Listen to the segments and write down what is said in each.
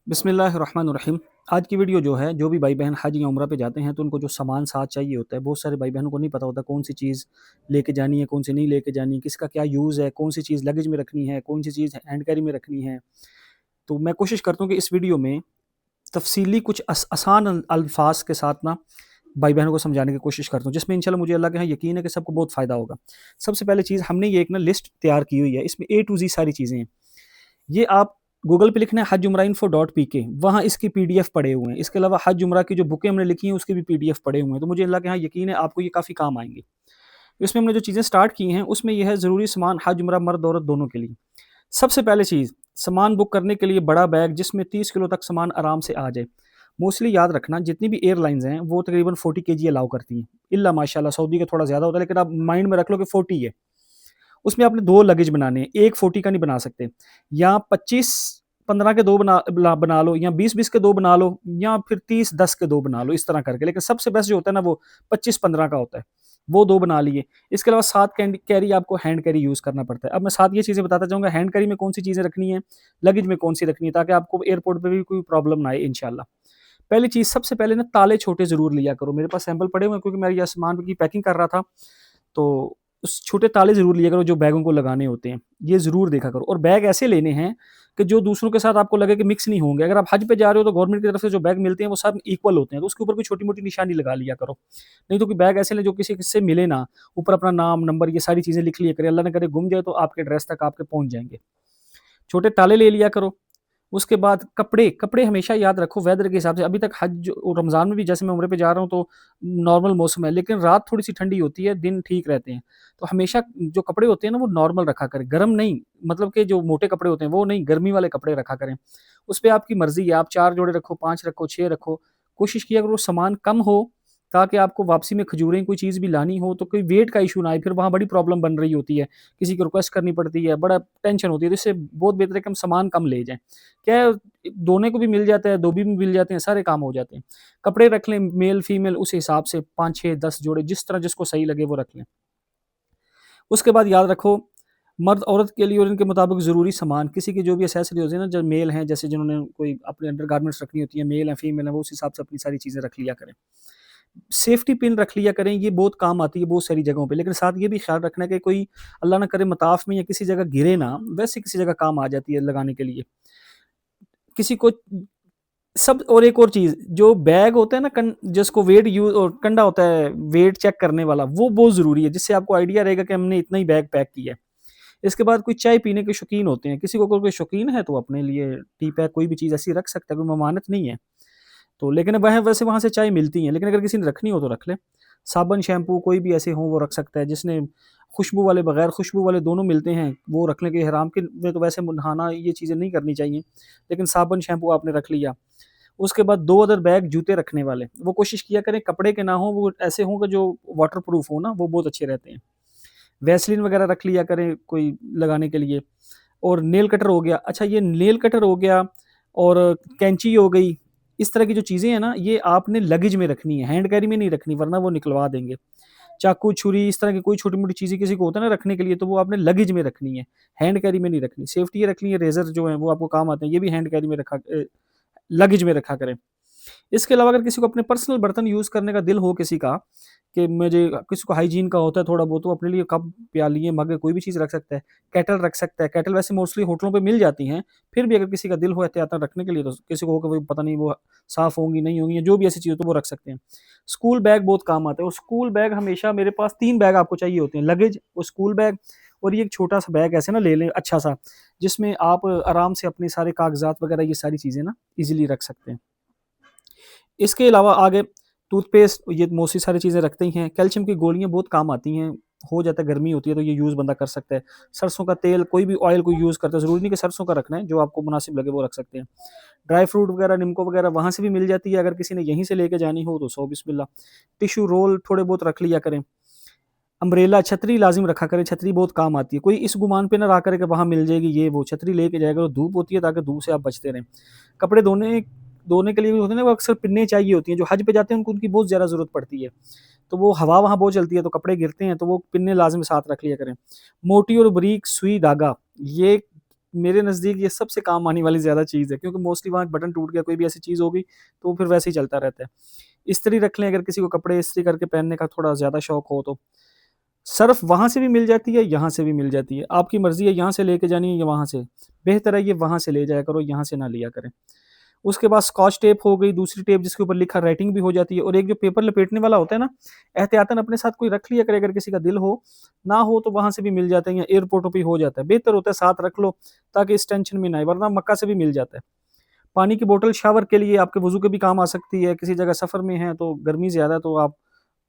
बिस्मिल्लाहिर्रहमानिर्रहीम। आज की वीडियो जो है, जो भी भाई-बहन हज या उम्रा पे जाते हैं, तो उनको जो सामान साथ चाहिए होता है, बहुत सारे भाई-बहनों को नहीं पता होता कौन-सी चीज़ लेके जानी है, कौन-सी नहीं लेके जानी, किसका क्या यूज़ है, कौन-सी चीज़ लगेज में रखनी है, कौन-सी चीज़ हैंड कैरी में रखनी है। तो मैं कोशिश करता हूँ कि इस वीडियो में तफ़सीली कुछ आसान अल्फ़ाज़ के साथ ना भाई-बहनों को समझाने की कोशिश करता हूँ, जिसमें इंशाल्लाह मुझे अल्लाह के यहाँ यकीन है कि सबको बहुत फ़ायदा होगा। सबसे पहले चीज़ हमने ये एक ना लिस्ट तैयार की हुई है, इसमें ए टू ज़ी सारी चीज़ें हैं। ये आप गूगल पे लिखना है hajjumrainfo.pk, वहाँ इसकी पीडीएफ पड़े हुए हैं। इसके अलावा हज उम्रा की जो बुकें हमने लिखी हैं उसके भी पीडीएफ पड़े हुए हैं। तो मुझे अल्लाह के यहाँ यकीन है आपको ये काफ़ी काम आएँगे। इसमें हमने जो चीज़ें स्टार्ट की हैं उसमें ये है ज़रूरी सामान हज उम्रा मर्द औरत दोनों के लिए। सबसे पहले चीज़, सामान बुक करने के लिए बड़ा बैग जिसमें 30 किलो तक सामान आराम से आ जाए। मोस्टली याद रखना जितनी भी एयरलाइंस हैं वो तकरीबन 40 केजी अलाउ करती हैं। इल्ला माशाल्लाह सऊदी का थोड़ा ज़्यादा होता है, लेकिन आप माइंड में रख लो कि 40 है। उसमें आपने 2 लगेज बनाने हैं, एक 40 का नहीं बना सकते। या 25-15 के 2 बना लो, या 20-20 के 2 बना लो, या फिर 30-10 के 2 बना लो, इस तरह करके। लेकिन सबसे बेस्ट जो होता है ना वो 25-15 का होता है, वो 2 बना लिए। इसके अलावा साथ कैरी आपको हैंड कैरी यूज़ करना पड़ता है। अब मैं साथ ये चीज़ें बताता जाऊँगा, हैंड कैरी में कौन-सी चीज़ें रखनी है, लगेज में कौन-सी रखनी है, ताकि आपको एयरपोर्ट पे भी कोई प्रॉब्लम ना आए इंशाल्लाह। पहली चीज़, सबसे पहले ना ताले छोटे ज़रूर लिया करो। मेरे पास सैंपल पड़े हुए हैं क्योंकि मैं ये सामान की पैकिंग कर रहा था, तो उस छोटे ताले ज़रूर लिया करो जो बैगों को लगाने होते हैं, ये ज़रूर देखा करो। और बैग ऐसे लेने हैं कि जो दूसरों के साथ आपको लगे कि मिक्स नहीं होंगे। अगर आप हज पे जा रहे हो तो गवर्नमेंट की तरफ से जो बैग मिलते हैं वो सब इक्वल होते हैं, तो उसके ऊपर कोई छोटी-मोटी निशानी लगा लिया करो। नहीं तो कोई बैग ऐसे लें जो किसी से मिले ना, ऊपर अपना नाम, नंबर, ये सारी चीज़ें लिख लिया करें, अल्लाह ना करे गुम जाए तो आपके एड्रेस तक आपके पहुँच जाएँगे। छोटे ताले ले लिया करो। उसके बाद कपड़े, कपड़े हमेशा याद रखो वेदर के हिसाब से। अभी तक हज और रमज़ान में भी जैसे मैं उम्रे पे जा रहा हूँ तो नॉर्मल मौसम है, लेकिन रात थोड़ी-सी ठंडी होती है, दिन ठीक रहते हैं। तो हमेशा जो कपड़े होते हैं ना वो नॉर्मल रखा करें, गरम नहीं, मतलब कि जो मोटे कपड़े होते हैं वो नहीं, गर्मी वाले कपड़े रखा करें। उसपे आपकी मर्ज़ी है, आप 4 जोड़े रखो, 5 रखो, 6 रखो। कोशिश किया करो सामान कम हो, ताकि आपको वापसी में खजूरें कोई चीज़ भी लानी हो तो कोई वेट का इश्यू ना आए, फिर वहाँ बड़ी प्रॉब्लम बन रही होती है। किसी को रिक्वेस्ट करनी पड़ती है, बड़ा टेंशन होती है, तो इससे बहुत बेहतर है कि हम सामान कम ले जाएँ। क्या है, धोने को भी मिल जाता है, धोबी भी मिल जाते हैं, सारे काम हो जाते हैं। कपड़े रख लें मेल फीमेल उस हिसाब से 5, 6, 10 जोड़े जिस तरह जिसको सही लगे वो रख लें। उसके बाद याद रखो, मर्द औरत के लिए और इनके मुताबिक ज़रूरी सामान, किसी की जो भी एक्सेसरी होती है ना, जो मेल हैं, जैसे जिन्होंने कोई अपने अंडरगारमेंट्स रखनी होती है, मेल है, फीमेल है, वो उस हिसाब से अपनी सारी चीज़ें रख लिया करें। सेफ्टी पिन रख लिया करें, ये बहुत काम आती है बहुत सारी जगहों पे, लेकिन साथ ये भी ख्याल रखना है कि कोई अल्लाह ना करे मताफ में या किसी जगह गिरे ना, वैसे किसी जगह काम आ जाती है लगाने के लिए। किसी को सब, और एक और चीज़, जो बैग होता है ना जिसको वेट यूज़ और कंडा होता है वेट चेक करने वाला, वो बहुत ज़रूरी है, जिससे आपको आइडिया रहेगा कि हमने इतना ही बैग पैक किया है। इसके बाद कोई चाय पीने के शौकीन होते हैं, किसी को अगर कोई शौकीन है तो अपने लिए टी पैक कोई भी चीज़ ऐसी रख सकता है, कोई ममानत नहीं है। तो लेकिन वह वैसे वहाँ से चाय मिलती हैं, लेकिन अगर किसी ने रखनी हो तो रख ले। साबुन, शैम्पू कोई भी ऐसे हों वो रख सकता है, जिसने खुशबू वाले, बगैर खुशबू वाले दोनों मिलते हैं, वो रखने के हराम के में तो वैसे नहाना ये चीज़ें नहीं करनी चाहिए। लेकिन साबुन, शैम्पू आपने रख लिया। उसके बाद 2 अदर बैग जूते रखने वाले, वो कोशिश किया करें कपड़े के ना हों, वो ऐसे हों कि जो वाटरप्रूफ हो ना, वो बहुत अच्छे रहते हैं। वैसलीन वगैरह रख लिया करें कोई लगाने के लिए। और नेल कटर हो गया। अच्छा, ये नेल कटर हो गया और कैंची हो गई, इस तरह की जो चीज़ें हैं ना, ये आपने लगेज में रखनी है, हैंड कैरी में नहीं रखनी, वरना वो निकलवा देंगे। चाकू, छुरी, इस तरह की कोई छोटी-मोटी चीज़ें किसी को होता है ना रखने के लिए, तो वो आपने लगेज में रखनी है, हैंड कैरी में नहीं रखनी। सेफ्टी ये रखनी है, रेज़र जो हैं वो आपको काम आते हैं, ये भी हैंड कैरी में लगेज में रखा करें। इसके अलावा अगर किसी को अपने पर्सनल बर्तन यूज़ करने का दिल हो किसी का, कि मुझे किसी को हाइजीन का होता है थोड़ा बहुत, तो अपने लिए कप, प्याली, मग कोई भी चीज़ रख सकता है। केटल रख सकता है, केटल वैसे मोस्टली होटलों पे मिल जाती हैं, फिर भी अगर किसी का दिल हो एहतियातन रखने के लिए, तो किसी को हो कि भई पता नहीं वो साफ़ होंगी, नहीं होंगी, या जो भी ऐसी चीज़ हो तो वो रख सकते हैं। स्कूल बैग बहुत काम आता है, और स्कूल बैग हमेशा मेरे पास 3 बैग आपको चाहिए होते हैं, लगेज और स्कूल बैग, और ये एक छोटा-सा बैग ऐसे ना ले लें अच्छा-सा, जिसमें आप आराम से अपने सारे कागज़ात वगैरह ये सारी चीज़ें ना ईज़िली रख सकते हैं। इसके अलावा आगे टूथपेस्ट, ये मोस्टली सारी चीज़ें रखते ही हैं। कैल्शियम की गोलियाँ बहुत काम आती हैं, हो जाता है गर्मी होती है तो ये यूज़ बंदा कर सकता है। सरसों का तेल, कोई भी ऑयल को यूज़ करता है, ज़रूरी नहीं कि सरसों का रखना है, जो आपको मुनासिब लगे वो रख सकते हैं। ड्राई फ्रूट वगैरह, निम्को वगैरह वहाँ से भी मिल जाती है, अगर किसी ने यहीं से लेके जानी हो तो सौ बिस्मिल्लाह। टिश्यू रोल थोड़े बहुत रख लिया करें। अम्ब्रेला, छतरी लाज़िम रखा करें, छतरी बहुत काम आती है। कोई इस गुमान पे ना रहा करे कि वहाँ मिल जाएगी ये वो, छतरी लेके जाएगा तो धूप होती है, ताकि धूप से आप बचते रहें। कपड़े धोने धोने के लिए भी होते हैं ना, वो अक्सर पिन्नें चाहिए होती हैं, जो हज पे जाते हैं उनको उनकी बहुत ज़्यादा ज़रूरत पड़ती है। तो वो हवा वहाँ बहुत चलती है तो कपड़े गिरते हैं, तो वो पिन्नें लाज़िम साथ रख लिया करें। मोटी और बारीक सुई धागा, ये मेरे नज़दीक ये सबसे काम आने वाली ज़्यादा चीज़ है, क्योंकि मोस्टली वहाँ बटन टूट गया, कोई भी ऐसी चीज़ हो गई, तो वो फिर वैसे ही चलता रहता है। इस्त्री रख लें, अगर किसी को कपड़े इस्त्री करके पहनने का थोड़ा ज़्यादा शौक हो तो। सर्फ़ वहाँ से भी मिल जाती है, यहाँ से भी मिल जाती है। आपकी मर्ज़ी है यहाँ से लेके जानी है या वहाँ से। बेहतर है ये वहाँ से ले जाया करो, यहाँ से ना लिया करें। उसके बाद स्कॉच टेप हो गई, दूसरी टेप जिसके ऊपर लिखा राइटिंग भी हो जाती है, और एक जो पेपर लपेटने वाला होता है ना, एहतियातन अपने साथ कोई रख लिया करे, अगर किसी का दिल हो, ना हो तो वहाँ से भी मिल जाते हैं या एयरपोर्टों पे हो जाता है। बेहतर होता है साथ रख लो, ताकि इस टेंशन में ना आए, वरना मक्का से भी मिल जाता है। पानी की बोतल शावर के लिए आपके वज़ू के भी काम आ सकती है, किसी जगह सफ़र में हैं तो गर्मी ज़्यादा, तो आप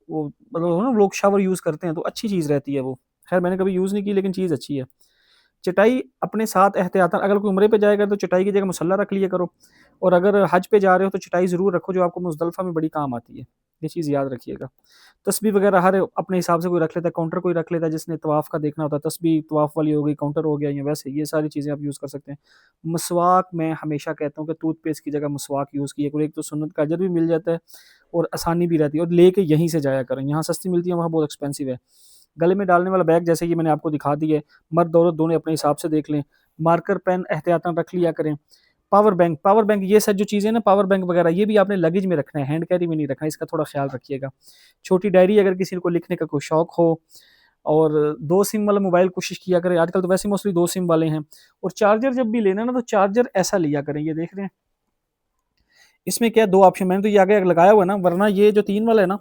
वो मतलब हो ना, लोग शावर यूज़ करते हैं तो अच्छी चीज़ रहती है वो। ख़ैर मैंने कभी यूज़ नहीं की, लेकिन चीज़ अच्छी है। चटाई अपने साथ एहतियातन, अगर कोई उम्रे पे जाएगा तो चटाई की जगह मुसल्ला रख लिया करो, और अगर हज पे जा रहे हो तो चटाई ज़रूर रखो, जो आपको मुज़दलिफ़ा में बड़ी काम आती है। ये चीज़ याद रखिएगा। तस्बीह वगैरह हर अपने हिसाब से कोई रख लेता है, काउंटर कोई रख लेता है जिसने तवाफ़ का देखना होता है, तस्बीह तवाफ़ वाली हो गई, काउंटर हो गया, या वैसे ये सारी चीज़ें आप यूज़ कर सकते हैं। मसवाक मैं हमेशा कहता हूँ कि टूथपेस्ट की जगह मसवाक यूज़ किया करो, एक तो सुन्नत का अजर भी मिल जाता है और आसानी भी रहती है, और लेके यहीं से जाया करें। यहाँ सस्ती मिलती है, वहाँ बहुत एक्सपेंसिव है। गले में डालने वाला बैग जैसे कि मैंने आपको दिखा दिया है, मर्द औरत दोनों अपने हिसाब से देख लें। मार्कर पेन एहतियातन रख लिया करें। पावर बैंक ये सब जो चीज़ें ना, पावर बैंक वगैरह, ये भी आपने लगेज में रखना है, हैंड कैरी में नहीं रखना है, इसका थोड़ा ख़्याल रखिएगा। छोटी डायरी अगर किसी को लिखने का कोई शौक हो, और 2 सिम वाला मोबाइल कोशिश किया करें, आजकल तो वैसे मोस्टली 2 सिम वाले हैं। और चार्जर जब भी लेना ना, तो चार्जर ऐसा लिया करें, ये देख रहे हैं? इसमें क्या है, 2 ऑप्शन मैंने तो ये आगे लगाया हुआ है ना, वरना ये जो 3 वाला है ना,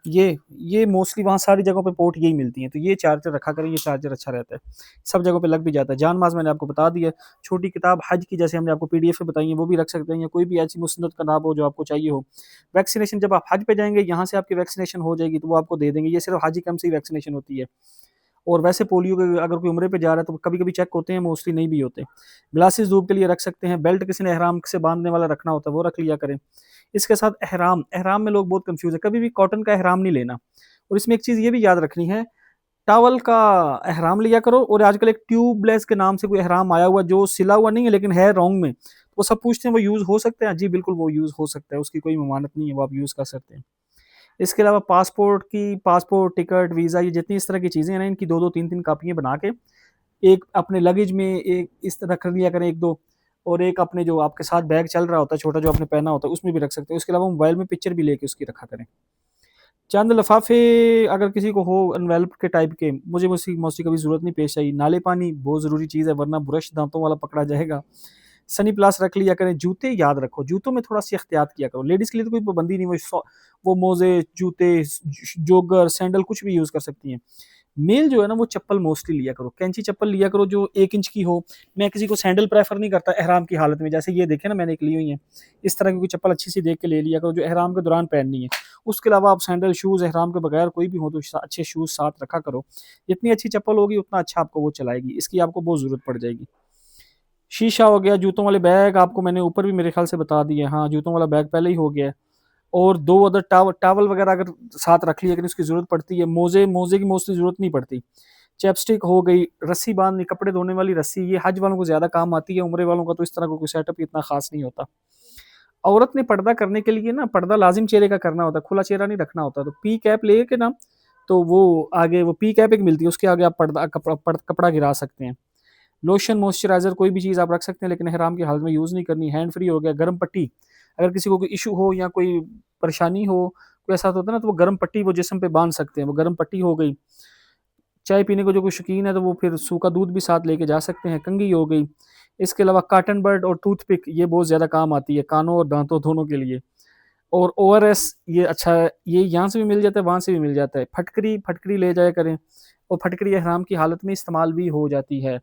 ये मोस्टली वहाँ सारी जगहों पे पोर्ट यही मिलती हैं, तो ये चार्जर रखा करें, ये चार्जर अच्छा रहता है। सब जगहों पे लग भी जाता है। जान माज़ मैंने आपको बता दिया। छोटी किताब हज की जैसे हमने आपको पीडीएफ बताई है, वो भी रख सकते हैं, या कोई भी ऐसी मुस्नद किताब हो जो आपको चाहिए हो। वैक्सीनेशन जब आप हज पे जाएँगे, यहाँ से आपकी वैक्सीनेशन हो जाएगी, तो वो आपको दे देंगे। ये सिर्फ़ हाजी कैंप से ही वैक्सीनेशन होती है। और वैसे पोलियो के अगर कोई उम्रे पे जा रहा है तो कभी-कभी चेक होते हैं, मोस्टली नहीं भी होते। ग्लासेस धूप के लिए रख सकते हैं, बेल्ट किसी ने एहराम से बाँधने वाला रखना होता है, वो रख लिया करें। इसके साथ एहराम में लोग बहुत कन्फ्यूज़ है, कभी भी कॉटन का एहराम नहीं लेना। और इसमें एक चीज़ ये भी याद रखनी है, टॉवल का एहराम लिया करो, और आजकल एक ट्यूबलेस के नाम से कोई एहराम आया हुआ जो सिला हुआ नहीं है लेकिन है रॉन्ग में। वो सब पूछते हैं वो यूज़ हो सकता है? जी बिल्कुल वो यूज़ हो सकता है, उसकी कोई ममानत नहीं है, वो आप यूज़ कर सकते हैं। इसके अलावा पासपोर्ट, टिकट, वीज़ा, ये जितनी इस तरह की चीज़ें हैं ना, इनकी 2-2 3-3 कॉपियाँ बना के, एक अपने लगेज में एक इस तरह रख लिया करें 1-2, और एक अपने जो आपके साथ बैग चल रहा होता है छोटा, जो आपने पहना होता है, उसमें भी रख सकते हैं। उसके अलावा मोबाइल में पिक्चर भी लेके उसकी रखा करें। चंद लिफ़ाफ़े अगर किसी को हो एनवेलप के टाइप के, मुझे मोस्टली कभी ज़रूरत नहीं पेश आई। नाले पानी बहुत ज़रूरी चीज़ है, वरना ब्रश दाँतों वाला पकड़ा जाएगा। सनी प्लस रख लिया करें। जूते याद रखो, जूतों में थोड़ा-सी एहतियात किया करो। लेडीज़ के लिए तो कोई पाबंदी नहीं, वो मोज़े, जूते, जोगर, सैंडल कुछ भी यूज़ कर सकती हैं। मेल जो है ना, वो चप्पल मोस्टली लिया करो, कैंची चप्पल लिया करो जो 1 इंच की हो। मैं किसी को सैंडल प्रेफ़र नहीं करता एहराम की हालत में, जैसे ये देखें ना मैंने एक ली हुई है। इस तरह की कोई चप्पल अच्छी-सी देख के ले लिया करो जो एहराम के दौरान पहननी है। उसके अलावा आप सैंडल, शूज़ एहराम के बगैर कोई भी हो तो अच्छे शूज़ साथ रखा करो। जितनी अच्छी चप्पल होगी उतना अच्छा आपको वो चलाएगी, इसकी आपको बहुत ज़रूरत पड़ जाएगी। शीशा हो गया, जूतों वाले बैग आपको मैंने ऊपर भी मेरे ख़्याल से बता दिए। हाँ, जूतों वाला बैग पहले ही हो गया है। और 2 अदर टॉवल वगैरह अगर साथ रख लिया, अगर उसकी ज़रूरत पड़ती है। मोज़े की मोस्टली ज़रूरत नहीं पड़ती। चैपस्टिक हो गई, रस्सी बाँधनी, कपड़े धोने वाली रस्सी, ये हज वालों को ज़्यादा काम आती है, उम्रे वालों का तो इस तरह का कोई सेटअप इतना ख़ास नहीं होता। औरत ने पर्दा करने के लिए ना, पर्दा लाज़िम चेहरे का करना होता है, खुला चेहरा नहीं रखना होता। तो पी कैप लेके ना, तो वो आगे वो पी कैप एक मिलती है, उसके आगे आप कपड़ा गिरा सकते हैं। लोशन, मॉइस्चराइज़र कोई भी चीज़ आप रख सकते हैं, लेकिन ihram की हालत में यूज़ नहीं करनी। हैंड फ्री हो गया, गर्म पट्टी, अगर किसी को कोई इश्यू हो या कोई परेशानी हो, कोई ऐसा होता है ना, तो वो गर्म पट्टी वो जिस्म पे बाँध सकते हैं, वो गर्म पट्टी हो गई। चाय पीने को जो कोई शौकीन है, तो वो फिर सूखा दूध भी साथ लेके जा सकते हैं, कंघी हो गई। इसके अलावा कॉटन बड और टूथपिक, ये बहुत ज़्यादा काम आती है, कानों और दाँतों दोनों के लिए। और ओआरएस ये अच्छा है, ये यहाँ से भी मिल जाता है, वहाँ से भी मिल जाता है। फटकरी ले जाया करें, और फटकरी ihram की हालत में इस्तेमाल भी हो जाती है।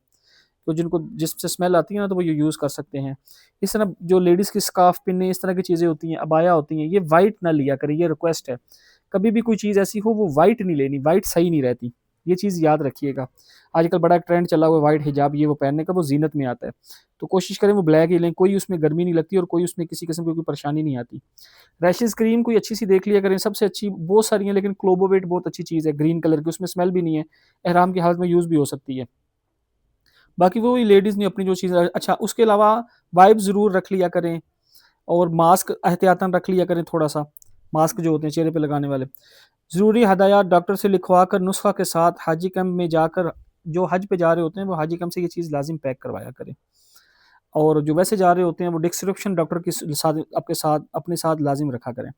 तो जिनको जिससे स्मेल आती है ना, तो वो ये यूज़ कर सकते हैं। इस तरह जो लेडीज़ की स्कार्फ़ पिन्ने, इस तरह की चीज़ें होती हैं, अबाया होती हैं, ये व्हाइट ना लिया करें, ये रिक्वेस्ट है। कभी भी कोई चीज़ ऐसी हो, वो व्हाइट नहीं लेनी, व्हाइट सही नहीं रहती। ये चीज़ याद रखिएगा। आजकल बड़ा ट्रेंड चला हुआ है व्हाइट हिजाब, ये वो पहनने का, वो ज़ीनत में आता है। तो कोशिश करें वो ब्लैक ही लें, कोई उसमें गर्मी नहीं लगती और कोई उसमें किसी किस्म की कोई परेशानी नहीं आती। रैशेज़ क्रीम कोई अच्छी-सी देख लिया करें, सबसे अच्छी बहुत सारी हैं, लेकिन क्लोबोवेट बहुत अच्छी चीज़ है, ग्रीन कलर की, उसमें स्मेल भी नहीं है, ihram की हालत में यूज़ भी हो सकती है। बाकी वो लेडीज़ ने अपनी जो चीज़ अच्छा, उसके अलावा वाइप्स ज़रूर रख लिया करें, और मास्क एहतियातन रख लिया करें थोड़ा-सा, मास्क जो होते हैं चेहरे पे लगाने वाले। ज़रूरी हदायत डॉक्टर से लिखवा कर नुस्ख़ा के साथ हाजी कैंप में जाकर जो हज पे जा रहे होते हैं वो हाजी कम से ये चीज़ लाजिम पैक करवाया करें। और जो वैसे जा रहे होते हैं वो डिस्क्रिप्शन डॉक्टर के साथ आपके साथ अपने साथ लाजिम रखा करें।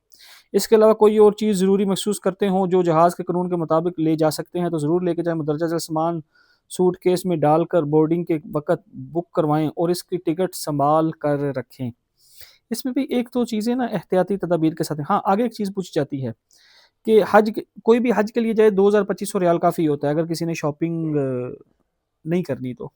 इसके अलावा कोई और चीज़ ज़रूरी महसूस करते हों जो जहाज़ के कानून के मुताबिक ले जा सकते हैं तो ज़रूर लेके जाएँ। मदरजा ज़ेल सामान सूटकेस में डालकर बोर्डिंग के वक़्त बुक करवाएँ और इसकी टिकट सँभाल कर रखें। इसमें भी 1-2 चीज़ें ना एहतियाती तदाबीर के साथ हैं। हाँ, आगे एक चीज़ पूछी जाती है कि हज के कोई भी हज के लिए जाए 2000-2500 रियाल काफ़ी होता है अगर किसी ने शॉपिंग नहीं करनी तो।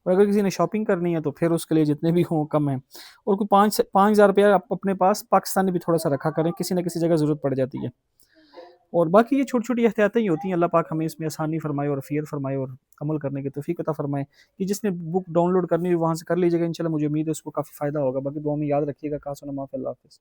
और अगर किसी ने शॉपिंग करनी है तो फिर उसके लिए जितने भी हों कम हैं। और कोई 5 से 5000 रुपया आप अपने पास पाकिस्तानी भी थोड़ा-सा रखा करें, किसी न किसी जगह ज़रूरत पड़ जाती है। और बाकी ये छोटी-छोटी एहतियातें ही होती हैं, अल्लाह पाक हमें इसमें आसानी फ़रमाए और ख़ैर फ़रमाए और अमल करने की तौफ़ीक अता फ़रमाए कि जिसने बुक डाउनलोड करनी है वहाँ से कर लीजिएगा इंशाल्लाह मुझे उम्मीद है उसको काफ़ी फ़ायदा होगा। बाकी दुआ में याद रखिएगा। कासुना माफ़ अल्लाह हाफ़िज़।